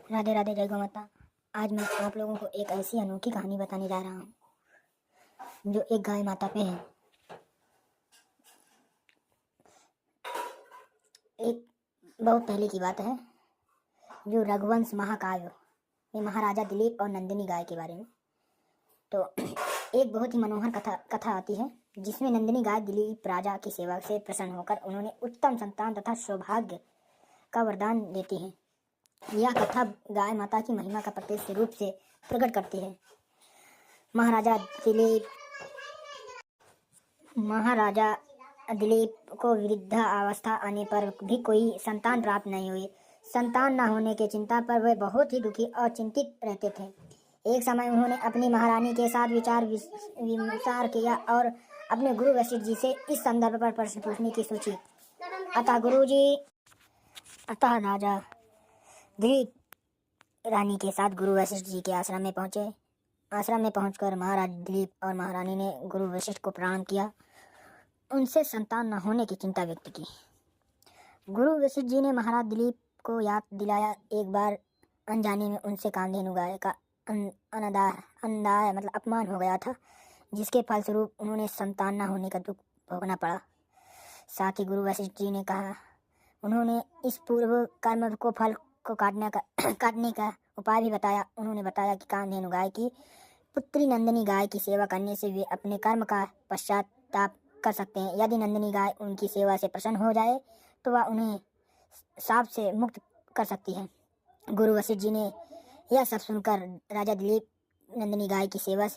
राधे राधे, जय गौ माता। आज मैं आप लोगों को एक ऐसी अनोखी कहानी बताने जा रहा हूँ जो एक गाय माता पे है। एक बहुत पहले की बात है, जो रघुवंश महाकाव्य में महाराजा दिलीप और नंदिनी गाय के बारे में। तो एक बहुत ही मनोहर कथा आती है, जिसमें नंदिनी गाय दिलीप राजा की सेवा से प्रसन्न होकर उन्होंने उत्तम संतान तथा सौभाग्य का वरदान देती है। यह कथा गाय माता की महिमा का प्रत्यक्ष रूप से प्रकट करती है। महाराजा दिलीप को वृद्धावस्था आने पर भी कोई संतान प्राप्त नहीं हुई। संतान न होने की चिंता पर वे बहुत ही दुखी और चिंतित रहते थे। एक समय उन्होंने अपनी महारानी के साथ विचार किया और अपने गुरु वशिष्ठ जी से इस संदर्भ पर प्रश्न पूछने की सोची। अतः राजा दिलीप रानी के साथ गुरु वशिष्ठ जी के आश्रम में पहुंचे। आश्रम में पहुंचकर महाराज दिलीप और महारानी ने गुरु वशिष्ठ को प्रणाम किया, उनसे संतान न होने की चिंता व्यक्त की। गुरु वशिष्ठ जी ने महाराज दिलीप को याद दिलाया, एक बार अनजाने में उनसे कामधेनु गाय का अनदाय मतलब अपमान हो गया था, जिसके फलस्वरूप उन्होंने संतान न होने का दुख भोगना पड़ा। साथ ही गुरु वशिष्ठ जी ने कहा, उन्होंने इस पूर्व कर्म को फल को काटने का उपाय भी बताया। उन्होंने बताया कि कामधेनु गाय की पुत्री नंदिनी गाय की सेवा करने से वे अपने कर्म का पश्चाताप कर सकते हैं। यदि नंदिनी गाय उनकी सेवा से प्रसन्न हो जाए तो वह उन्हें शाप से मुक्त कर सकती है। गुरु वशिष्ठ जी ने यह सब सुनकर राजा दिलीप नंदिनी गाय का सेवा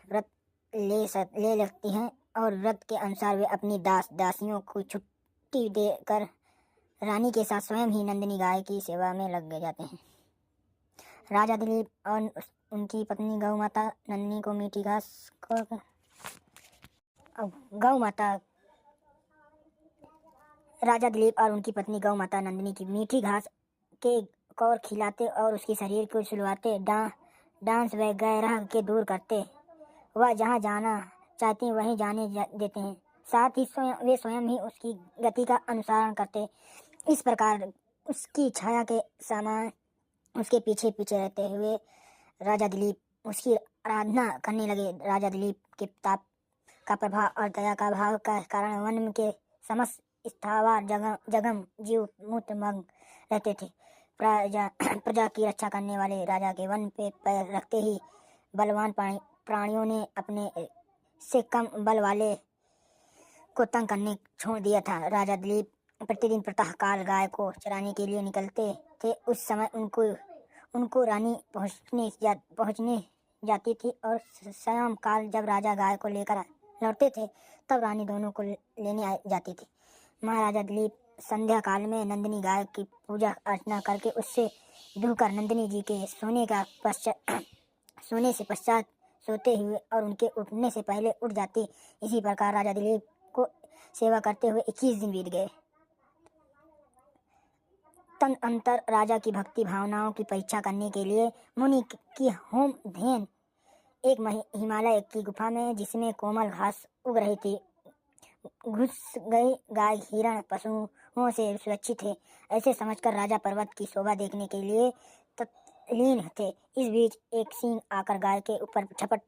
व्रत ले लगती हैं और व्रत के अनुसार वे अपनी दासियों को छुट्टी देकर रानी के साथ स्वयं ही नंदिनी गाय की सेवा में लग जाते हैं। राजा दिलीप और उनकी पत्नी गौ माता नंदिनी को मीठी घास राजा दिलीप और उनकी पत्नी गौ माता नंदिनी की मीठी घास के कौर खिलाते और उसके शरीर को सुलवाते, डांस वगैरह के दूर करते। वह जहाँ जाना चाहती वहीं जाने देते हैं। साथ ही वे स्वयं ही उसकी गति का अनुसरण करते। इस प्रकार उसकी छाया के समान उसके पीछे पीछे रहते हुए राजा दिलीप उसकी आराधना करने लगे। राजा दिलीप के ताप का प्रभाव और दया का भाव का कारण वन के समस्त स्थावर जगम जीव मग्न रहते थे। प्रजा की रक्षा करने वाले राजा के वन पे पैर रखते ही बलवान प्राणियों ने अपने से कम बल वाले को तंग करने छोड़ दिया था। राजा दिलीप प्रतिदिन प्रातःकाल गाय को चराने के लिए निकलते थे। उस समय उनको रानी पहुंचने जाती थी और शाम काल जब राजा गाय को लेकर लौटते थे तब रानी दोनों को लेने जाती थी। महाराजा दिलीप संध्या काल में नंदिनी गाय की पूजा अर्चना करके उससे दुहकर नंदिनी जी के सोने से पश्चात सोते हुए और उनके उठने से पहले उठ जाती। इसी प्रकार राजा दिलीप को सेवा करते हुए 21 दिन बीत गए। तदनंतर राजा की भक्ति भावनाओं की परीक्षा करने के लिए मुनि की होम धेन एक हिमालय की गुफा में, जिसमें कोमल घास उग रही थी, घुस गई। गाय हिरण पशुओं से सुरक्षित है ऐसे समझकर राजा पर्वत की शोभा देखने के लिए तल्लीन थे। इस बीच एक सिंह आकर गाय के ऊपर झपट,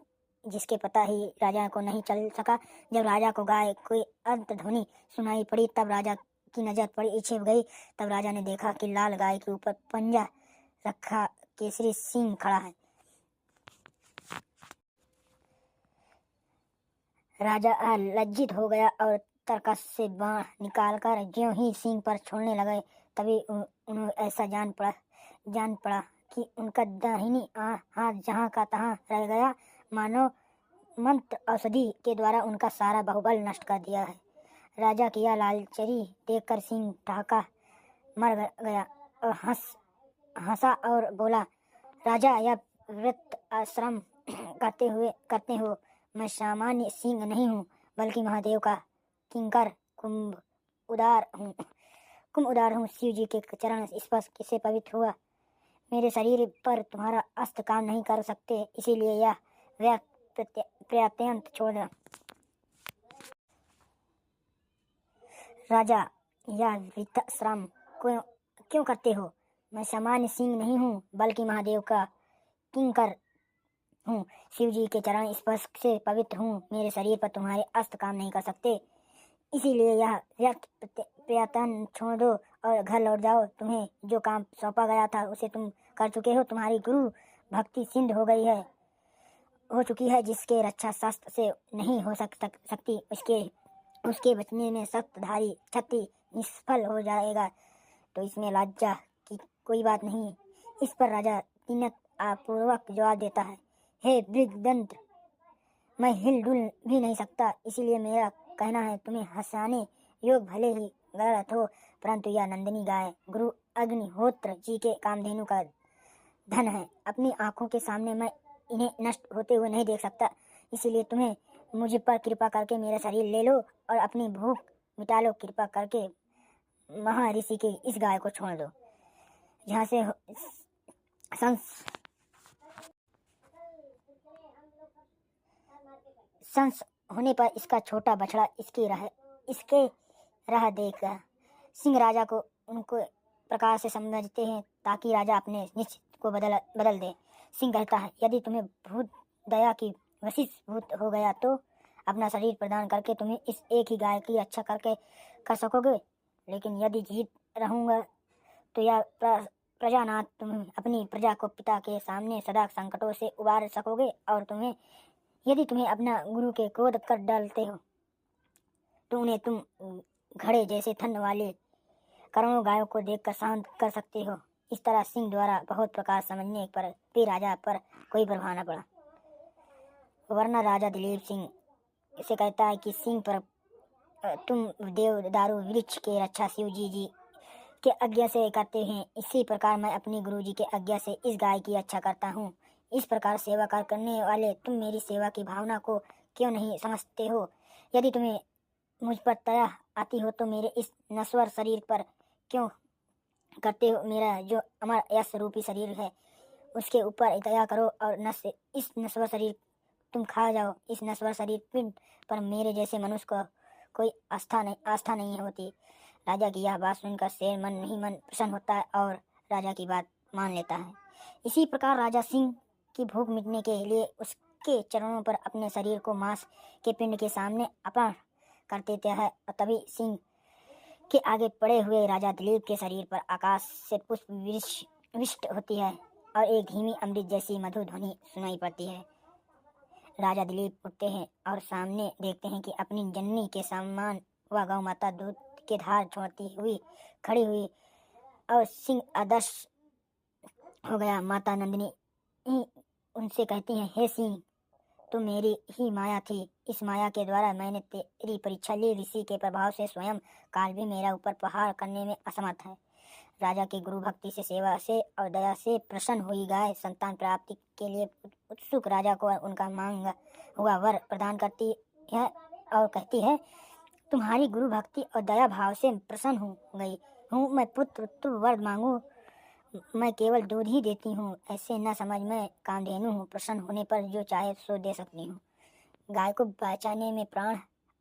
जिसके पता ही राजा को नहीं चल सका। जब राजा को गाय कोई अंत ध्वनि सुनाई पड़ी तब राजा की नजर पड़ी छिप गई। तब राजा ने देखा कि लाल गाय के ऊपर पंजा रखा केसरी सिंह खड़ा है। राजा लज्जित हो गया और तरकस से बाण निकालकर ज्यों ही सिंह पर छोड़ने लगे, तभी उन्हें ऐसा जान पड़ा कि उनका दाहिनी हाथ जहाँ का तहाँ रह गया, मानो मंत्र औषधि के द्वारा उनका सारा बाहुबल नष्ट कर दिया है। राजा की यह लालचरी देखकर सिंह ठहाका मर गया और हंसा और बोला, राजा, यह व्रत आश्रम करते हो। मैं सामान्य सिंह नहीं हूँ, बल्कि महादेव का किंकर कुंभ उदार हूँ। शिव जी के चरण स्पर्श से पवित्र हुआ मेरे शरीर पर तुम्हारा अस्त्र काम नहीं कर सकते, इसीलिए यह प्रत्यंत छोड़ दो। राजा, यह वृद्धाश्रम क्यों करते हो? मैं सामान्य सिंह नहीं हूँ, बल्कि महादेव का किंकर हूँ। शिव जी के चरण स्पर्श से पवित्र हूँ। मेरे शरीर पर तुम्हारे अस्त्र काम नहीं कर सकते। इसीलिए यह व्यर्थ प्रयत्न छोड़ दो और घर लौट जाओ। तुम्हें जो काम सौंपा गया था उसे तुम कर चुके हो। तुम्हारी गुरु भक्ति सिंध हो चुकी है, जिसके रक्षा शस्त्र से नहीं हो सकती। उसके बचने में शस्त्रधारी क्षत्रिय निष्फल हो जाएगा, तो इसमें लज्जा की कोई बात नहीं। इस पर राजा दीनतापूर्वक जवाब देता है, हे मृगदंत, मैं हिलडुल भी नहीं सकता। इसीलिए मेरा कहना है, तुम्हें हंसाने योग भले ही गलत हो, परंतु यह नंदिनी गाय गुरु अग्निहोत्र जी के कामधेनु का धन है। अपनी आंखों के सामने मैं इन्हें नष्ट होते हुए नहीं देख सकता। इसीलिए तुम्हें मुझ पर कृपा करके मेरा शरीर ले लो और अपनी भूख मिटा लो। कृपा करके महर्षि के इस गाय को छोड़ दो। जहाँ से संस होने पर इसका छोटा बछड़ा इसके राह देगा। सिंह राजा को उनको प्रकार से समझते हैं ताकि राजा अपने निश्चित को बदल दे। सिंह कहता है, यदि तुम्हें भूत दया की वशीभूत हो गया तो अपना शरीर प्रदान करके तुम्हें इस एक ही गाय की रक्षा कर सकोगे। लेकिन यदि जीत रहूँगा तो यह प्रजानाथ, तुम अपनी प्रजा को पिता के सामने सदा संकटों से उबार सकोगे। और यदि तुम्हें अपना गुरु के क्रोध कर डालते हो तो उन्हें तुम घड़े जैसे थन वाले करोड़ों गायों को देखकर शांत कर सकते हो। इस तरह सिंह द्वारा बहुत प्रकार समझने पर भी राजा पर कोई प्रभाव न पड़ा। वरना राजा दिलीप सिंह से कहता है कि सिंह पर तुम देवदारू वृक्ष के रक्षा शिव जी के आज्ञा से करते हैं, इसी प्रकार मैं अपनी गुरु जी के आज्ञा से इस गाय की रक्षा करता हूँ। इस प्रकार सेवा करने वाले तुम मेरी सेवा की भावना को क्यों नहीं समझते हो? यदि तुम्हें मुझ पर दया आती हो तो मेरे इस नश्वर शरीर पर क्यों करते हो? मेरा जो अमर यश रूपी शरीर है उसके ऊपर दया करो और इस नश्वर शरीर तुम खा जाओ। इस नश्वर शरीर पिंड पर मेरे जैसे मनुष्य को कोई आस्था नहीं होती। राजा की यह बात सुनकर शेर मन ही मन प्रसन्न होता है और राजा की बात मान लेता है। इसी प्रकार राजा सिंह की भूख मिटने के लिए उसके चरणों पर अपने शरीर को मांस के पिंड के सामने अर्पण कर देता है। और तभी सिंह के आगे पड़े हुए राजा दिलीप के शरीर पर आकाश से पुष्प वृष्टि होती है और एक धीमी अमृत जैसी मधुर ध्वनि सुनाई पड़ती है। राजा दिलीप उठते हैं और सामने देखते हैं कि अपनी जननी के समान वह गौ माता दूध के धार छोड़ती हुई खड़ी हुई और सिंह आदर्श हो गया। माता नंदिनी उनसे कहती हैं, हे सिंह, तुम मेरी ही माया थी। इस माया के द्वारा मैंने तेरी परीक्षा ली। ऋषि के प्रभाव से स्वयं काल भी मेरा ऊपर प्रहार करने में असमर्थ है। राजा की गुरु भक्ति से, सेवा से और दया से प्रसन्न हुई गाय संतान प्राप्ति के लिए उत्सुक राजा को उनका मांगा हुआ वर प्रदान करती है और कहती है, तुम्हारी गुरु भक्ति और दया भाव से प्रसन्न हो गई हूँ। मैं पुत्र वर मांगू, मैं केवल दूध ही देती हूँ, ऐसे न समझ। मैं कामधेनु हूँ, प्रसन्न होने पर जो चाहे सो दे सकती हूँ। गाय को बचाने में प्राण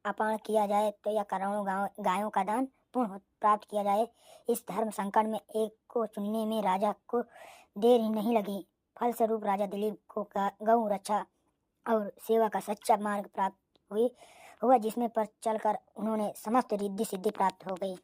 अर्पण किया जाए तो या करोड़ों गायों का दान पुण्य प्राप्त किया जाए। इस धर्म संकट में एक को चुनने में राजा को देर ही नहीं लगी। फलस्वरूप राजा दिलीप को गौ रक्षा और सेवा का सच्चा मार्ग प्राप्त हुआ, जिसमें पर चलकर उन्होंने समस्त रिद्धि सिद्धि प्राप्त हो गई।